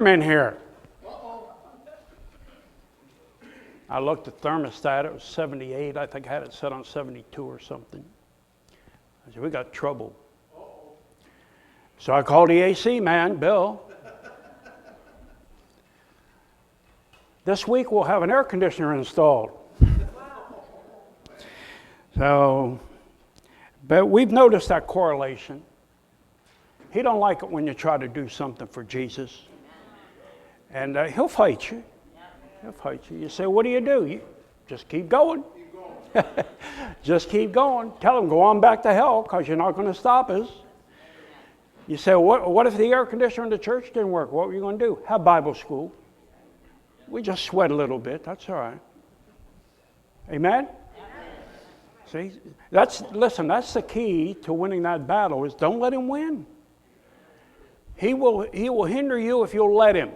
in here. I looked at the thermostat, it was 78. I think I had it set on 72 or something. I said, we got trouble. So I called the AC man, Bill. This week we'll have an air conditioner installed. So, but we've noticed that correlation. He don't like it when you try to do something for Jesus. And he'll fight you. He'll fight you. You say, what do? You just keep going. Just keep going. Tell him, go on back to hell, because you're not going to stop us. You say, what if the air conditioner in the church didn't work? What were you going to do? Have Bible school. We just sweat a little bit. That's all right. Amen? See, that's the key to winning that battle is don't let him win. He will hinder you if you'll let him.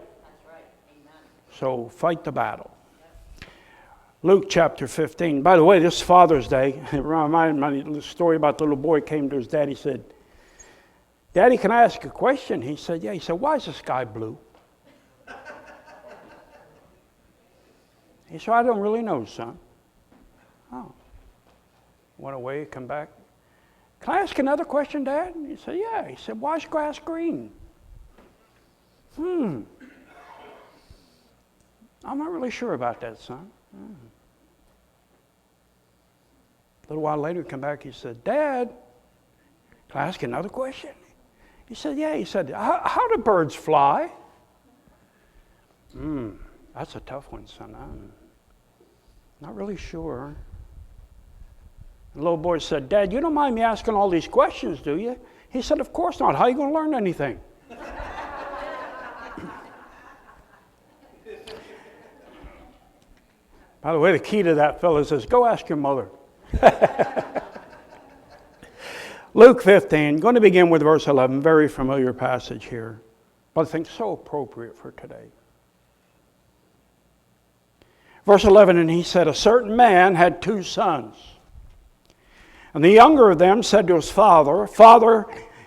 So fight the battle. Luke chapter 15. By the way, this Father's Day, it reminded me of the story about the little boy came to his dad. He said, Daddy, can I ask a question? He said, yeah. He said, why is the sky blue? He said, I don't really know, son. Oh. Went away, come back. Can I ask another question, Dad? He said, yeah. He said, why is grass green? I'm not really sure about that, son. A little while later, he come back, he said, Dad, can I ask another question? He said, yeah. He said, how do birds fly? That's a tough one, son. I'm not really sure. The little boy said, Dad, you don't mind me asking all these questions, do you? He said, of course not. How are you going to learn anything? By the way, the key to that, fellas, is go ask your mother. Luke 15, going to begin with verse 11, very familiar passage here, but I think so appropriate for today. Verse 11, and he said, a certain man had 2 sons. And the younger of them said to his father, Father,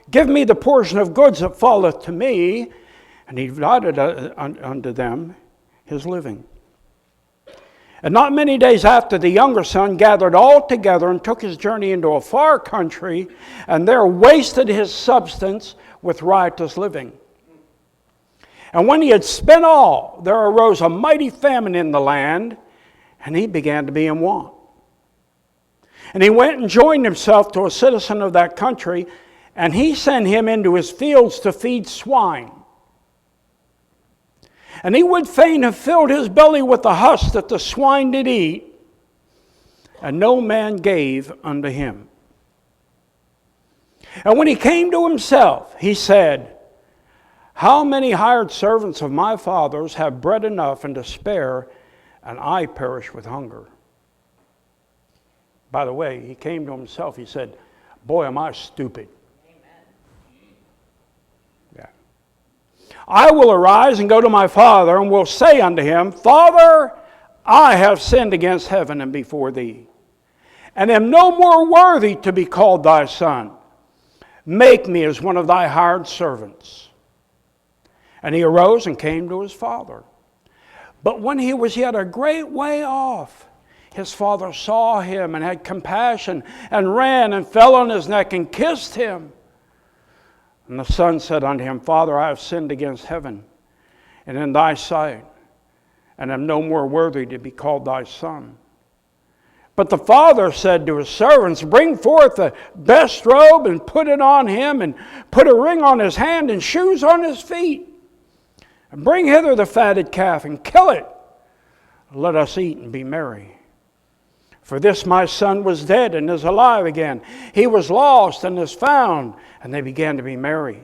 give me the portion of goods that falleth to me. And he divided unto them his living. And not many days after, the younger son gathered all together and took his journey into a far country, and there wasted his substance with riotous living. And when he had spent all, there arose a mighty famine in the land, and he began to be in want. And he went and joined himself to a citizen of that country, and he sent him into his fields to feed swine. And he would fain have filled his belly with the husk that the swine did eat, and no man gave unto him. And when he came to himself, he said, how many hired servants of my father's have bread enough and to spare, and I perish with hunger? By the way, he came to himself, he said, boy, am I stupid. I will arise and go to my father, and will say unto him, Father, I have sinned against heaven and before thee, and am no more worthy to be called thy son. Make me as one of thy hired servants. And he arose and came to his father. But when he was yet a great way off, his father saw him and had compassion, and ran and fell on his neck and kissed him. And the son said unto him, Father, I have sinned against heaven and in thy sight, and am no more worthy to be called thy son. But the father said to his servants, Bring forth the best robe and put it on him, and put a ring on his hand and shoes on his feet. And bring hither the fatted calf and kill it. Let us eat and be merry. For this my son was dead and is alive again. He was lost and is found. And they began to be merry.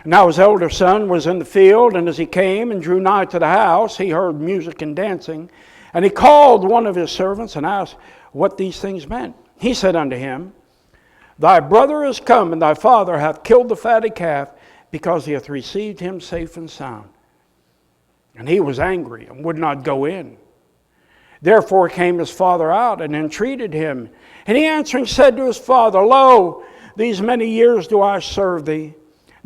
Now his elder son was in the field, and as he came and drew nigh to the house, he heard music and dancing. And he called one of his servants and asked what these things meant. He said unto him, Thy brother is come, and thy father hath killed the fatted calf, because he hath received him safe and sound. And he was angry and would not go in. Therefore came his father out and entreated him. And he answering said to his father, Lo, these many years do I serve thee.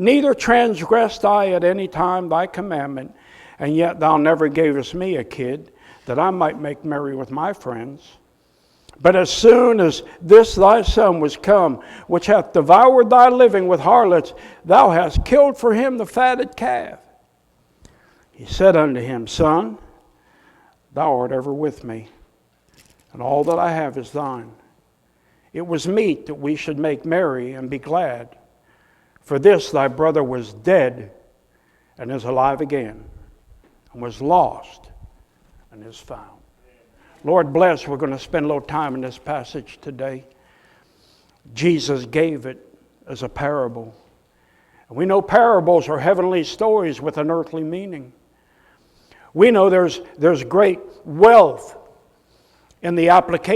neither transgressed I at any time thy commandment, and yet thou never gavest me a kid, that I might make merry with my friends. But as soon as this thy son was come, which hath devoured thy living with harlots, thou hast killed for him the fatted calf. He said unto him, Son, thou art ever with me, and all that I have is thine. It was meet that we should make merry and be glad. For this thy brother was dead, and is alive again, and was lost, and is found. Lord bless, we're going to spend a little time in this passage today. Jesus gave it as a parable. And we know parables are heavenly stories with an earthly meaning. We know there's great wealth in the application